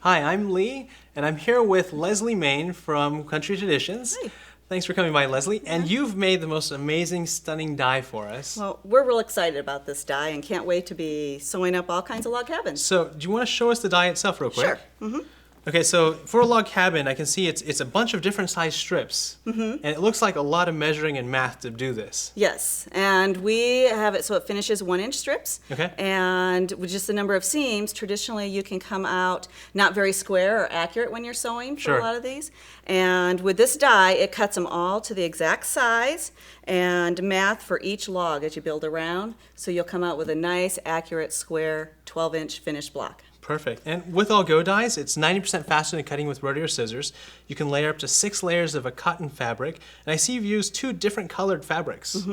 Hi, I'm Lee, and I'm here with Leslie Main from Country Traditions. Hi. Thanks for coming by, Leslie. Yeah. And you've made the most amazing, stunning die for us. Well, we're real excited about this die and can't wait to be sewing up all kinds of log cabins. So, do you want to show us the die itself real quick? Sure. Mm-hmm. Okay, so for a log cabin, I can see it's a bunch of different size strips, and it looks like a lot of measuring and math to do this. Yes, and we have it so it finishes 1-inch strips. Okay. And with just the number of seams, traditionally you can come out not very square or accurate when you're sewing for a lot of these. And with this die, it cuts them all to the exact size and math for each log as you build around, so you'll come out with a nice, accurate, square 12-inch finished block. Perfect. And with All Go dies, it's 90% faster than cutting with rotary or scissors. You can layer up to 6 layers of a cotton fabric, and I see you've used 2 different colored fabrics.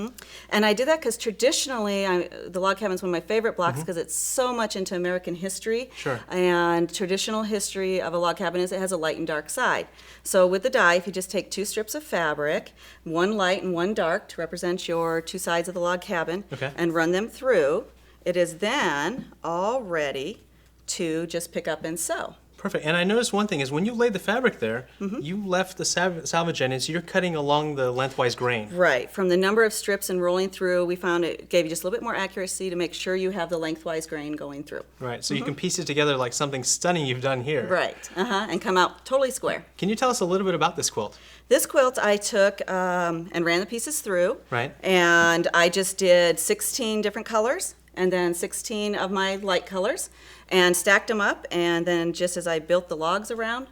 And I did that because traditionally, the log cabin is one of my favorite blocks because it's so much into American history. Sure. And traditional history of a log cabin is it has a light and dark side. So with the die, if you just take 2 strips of fabric, one light and one dark to represent your 2 sides of the log cabin, and run them through, it is then all ready to just pick up and sew. Perfect. And I noticed one thing is when you laid the fabric there, you left the salvage end, so you're cutting along the lengthwise grain. Right. From the number of strips and rolling through, we found it gave you just a little bit more accuracy to make sure you have the lengthwise grain going through. Right. So you can piece it together like something stunning you've done here. Right. And come out totally square. Can you tell us a little bit about this quilt? This quilt I took and ran the pieces through. Right. And I just did 16 different colors and then 16 of my light colors and stacked them up, and then just as I built the logs around,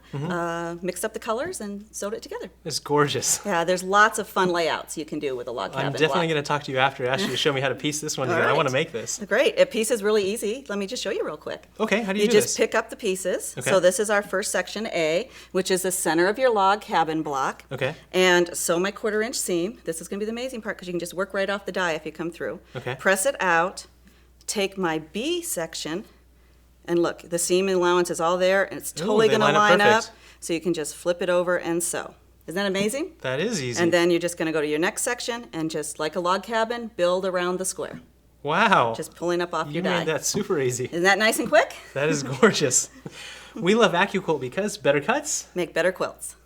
mixed up the colors and sewed it together. It's gorgeous. Yeah, there's lots of fun layouts you can do with a log cabin. I'm definitely going to talk to you after, ask you to show me how to piece this one together. I want to make this. Great. It pieces really easy. Let me just show you real quick. Okay, how do you do this? You just pick up the pieces. Okay. So this is our first section A, which is the center of your log cabin block. Okay. And sew my 1/4-inch seam. This is going to be the amazing part because you can just work right off the die if you come through. Okay. Press it out. Take my B section, and look, the seam allowance is all there, and it's totally going to line up. So you can just flip it over and sew. Isn't that amazing? That is easy. And then you're just going to go to your next section and just like a log cabin, build around the square. Wow. Just pulling up off your die. You made that super easy. Isn't that nice and quick? That is gorgeous. We love AccuQuilt because better cuts make better quilts.